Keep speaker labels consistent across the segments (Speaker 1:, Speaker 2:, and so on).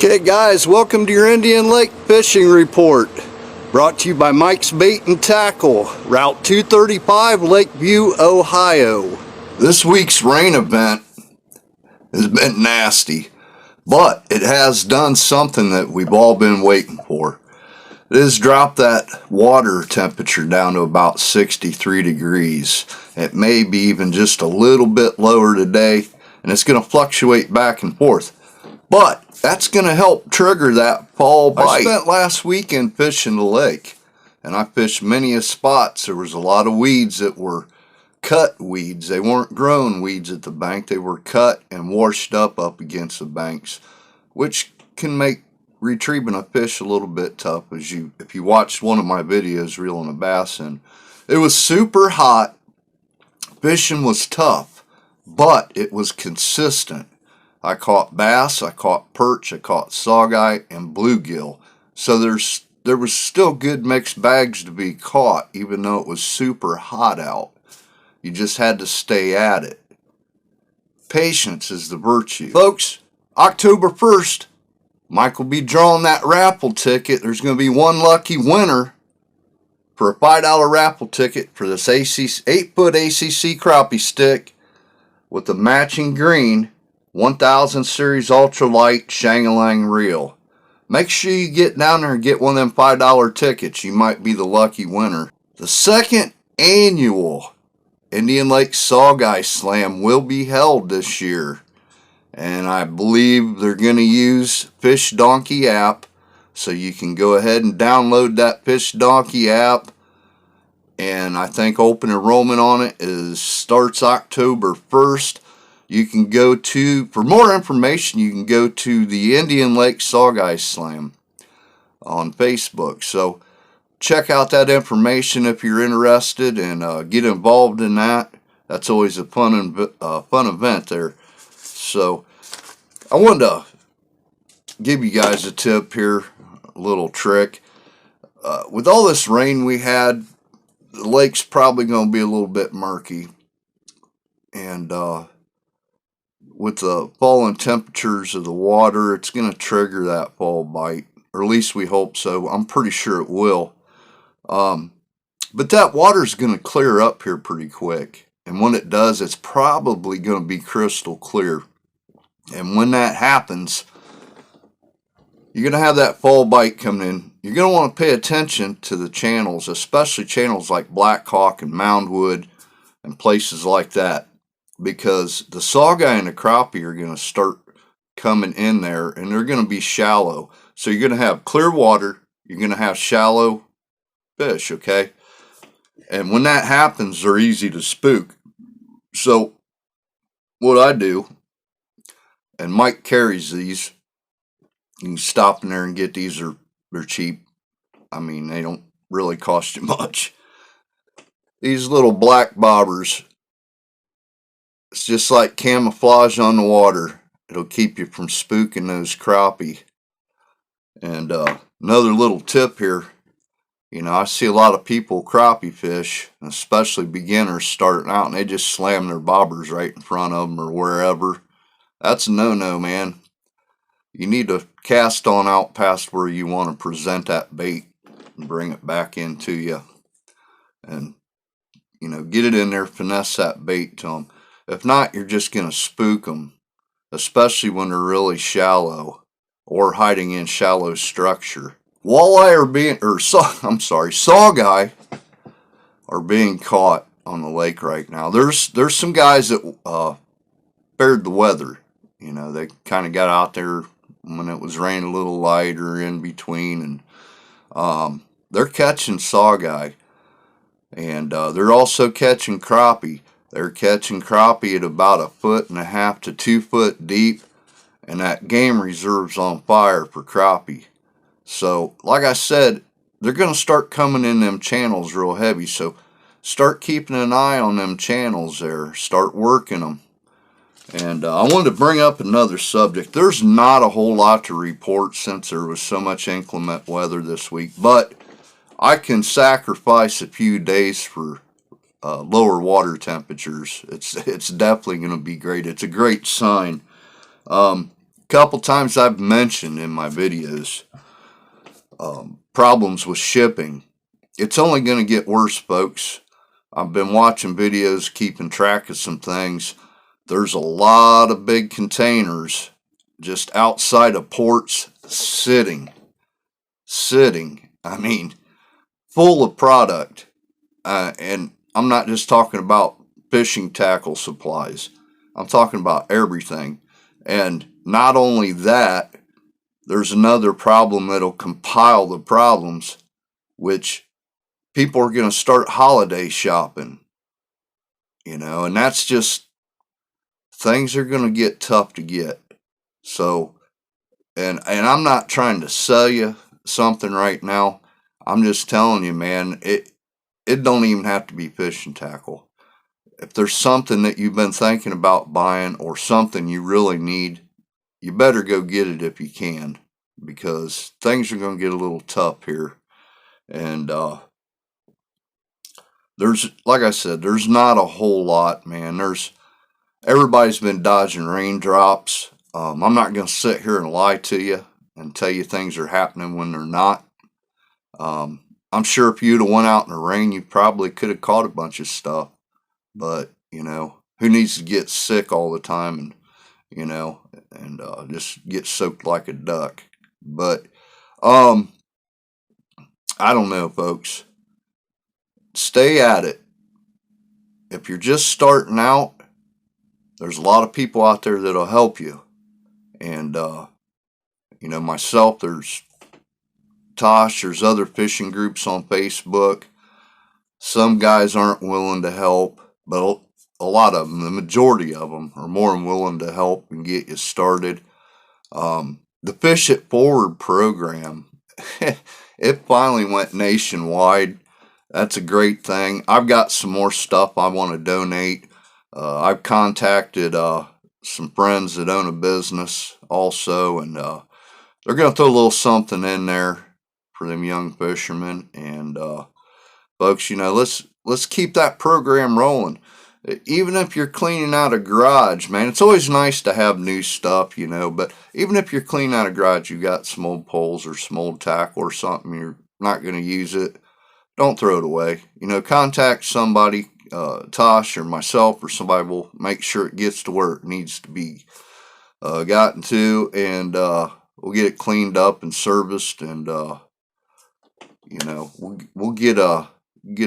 Speaker 1: Okay guys, welcome to your Indian Lake Fishing Report. Brought to you by Mike's Bait and Tackle, Route 235, Lakeview, Ohio. This week's rain event has been nasty, but it has done something that we've all been waiting for. It has dropped that water temperature down to about 63 degrees. It may be even just a little bit lower today, and it's going to fluctuate back and forth. But that's going to help trigger that fall bite. I spent last weekend fishing the lake, and I fished many spots. There was a lot of weeds that were cut weeds. They weren't grown weeds at the bank. They were cut and washed up against the banks, which can make retrieving a fish a little bit tough. If you watched one of my videos reeling a bass in, it was super hot. Fishing was tough, but it was consistent. I caught bass, I caught perch, I caught saugeye, and bluegill. So there was still good mixed bags to be caught, even though it was super hot out. You just had to stay at it. Patience is the virtue. Folks, October 1st, Mike will be drawing that raffle ticket. There's going to be one lucky winner for a $5 raffle ticket for this 8-foot ACC crappie stick with the matching green 1000 series ultralight Shangalang reel. Make sure you get down there and get one of them $5 tickets. You might be the lucky winner. The second annual Indian Lake Saugeye Slam will be held this year, and I believe they're going to use Fish Donkey app, so you can go ahead and download that Fish Donkey app, and I think open enrollment on it starts October 1st. You can go to, for more information, you can go to the Indian Lake Saugeye Slam on Facebook. So check out that information if you're interested, and get involved in that. That's always a fun event there. So I wanted to give you guys a tip here, a little trick. With all this rain we had, the lake's probably going to be a little bit murky, and with the falling temperatures of the water, it's going to trigger that fall bite, or at least we hope so. I'm pretty sure it will. But that water's going to clear up here pretty quick, and when it does, it's probably going to be crystal clear. And when that happens, you're going to have that fall bite coming in. You're going to want to pay attention to the channels, especially channels like Black Hawk and Moundwood and places like that, because the saugeye and the crappie are going to start coming in there, and they're going to be shallow. So you're going to have clear water, you're going to have shallow fish, okay? And when that happens, they're easy to spook. So what I do, and Mike carries these, you can stop in there and get these. They're cheap. I mean, they don't really cost you much. These little black bobbers, it's just like camouflage on the water. It'll keep you from spooking those crappie. And another little tip here, I see a lot of people crappie fish, especially beginners starting out, and they just slam their bobbers right in front of them or wherever. That's a no-no, man. You need to cast on out past where you want to present that bait and bring it back into you. And, get it in there, finesse that bait to them. If not, you're just going to spook them, especially when they're really shallow or hiding in shallow structure. Saugeye are being caught on the lake right now. There's some guys that spared the weather. They kind of got out there when it was raining a little light or in between, and they're catching saugeye, and they're also catching crappie. They're catching crappie at about 1.5 to 2 foot deep, and that game reserve's on fire for crappie. So, like I said, they're going to start coming in them channels real heavy, so start keeping an eye on them channels there. Start working them. And I wanted to bring up another subject. There's not a whole lot to report since there was so much inclement weather this week, but I can sacrifice a few days for lower water temperatures. It's definitely going to be great. It's a great sign. couple times I've mentioned in my videos problems with shipping. It's only going to get worse, folks. I've been watching videos, keeping track of some things. There's a lot of big containers just outside of ports sitting. I mean, full of product. And I'm not just talking about fishing tackle supplies. I'm talking about everything. And not only that, there's another problem that'll compile the problems, which people are going to start holiday shopping, and that's just, things are going to get tough to get. So, and I'm not trying to sell you something right now. I'm just telling you, man, it don't even have to be fishing tackle. If there's something that you've been thinking about buying or something you really need, you better go get it if you can, because things are going to get a little tough here. And there's, like I said, there's not a whole lot, man. Everybody's been dodging raindrops. I'm not going to sit here and lie to you and tell you things are happening when they're not. I'm sure if you'd have went out in the rain, you probably could have caught a bunch of stuff. But, who needs to get sick all the time and just get soaked like a duck? But I don't know, folks. Stay at it. If you're just starting out, there's a lot of people out there that'll help you. And, myself, there's Tosh, there's other fishing groups on Facebook. Some guys aren't willing to help, but a lot of them, the majority of them, are more than willing to help and get you started. The Fish It Forward program, it finally went nationwide. That's a great thing. I've got some more stuff I want to donate. I've contacted some friends that own a business also, and they're going to throw a little something in there for them young fishermen. And folks, let's keep that program rolling. Even if you're cleaning out a garage, man, it's always nice to have new stuff, but even if you're cleaning out a garage, you got some old poles or some old tackle or something, you're not going to use it, don't throw it away. Contact somebody, Tosh or myself, or somebody will make sure it gets to where it needs to be gotten to, and we'll get it cleaned up and serviced, and we'll get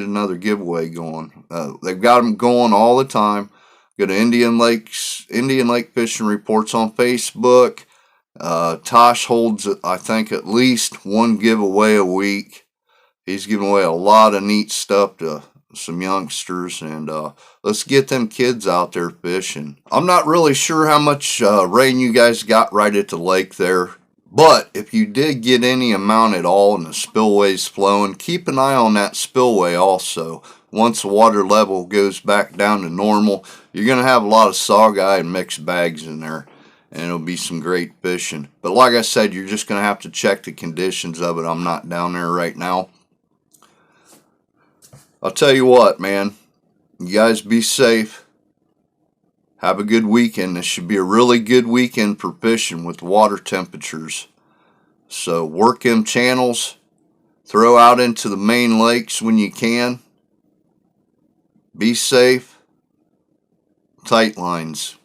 Speaker 1: another giveaway going. They've got them going all the time. Go to Indian Lake Fishing Reports on Facebook. Tosh holds, I think, at least one giveaway a week. He's giving away a lot of neat stuff to some youngsters, and let's get them kids out there fishing. I'm not really sure how much rain you guys got right at the lake there, but if you did get any amount at all and the spillway's flowing, keep an eye on that spillway also. Once the water level goes back down to normal, you're going to have a lot of sawguy and mixed bags in there, and it'll be some great fishing. But like I said, you're just going to have to check the conditions of it. I'm not down there right now. I'll tell you what, man, you guys be safe. Have a good weekend. This should be a really good weekend for fishing with water temperatures. So work them channels. Throw out into the main lakes when you can. Be safe. Tight lines.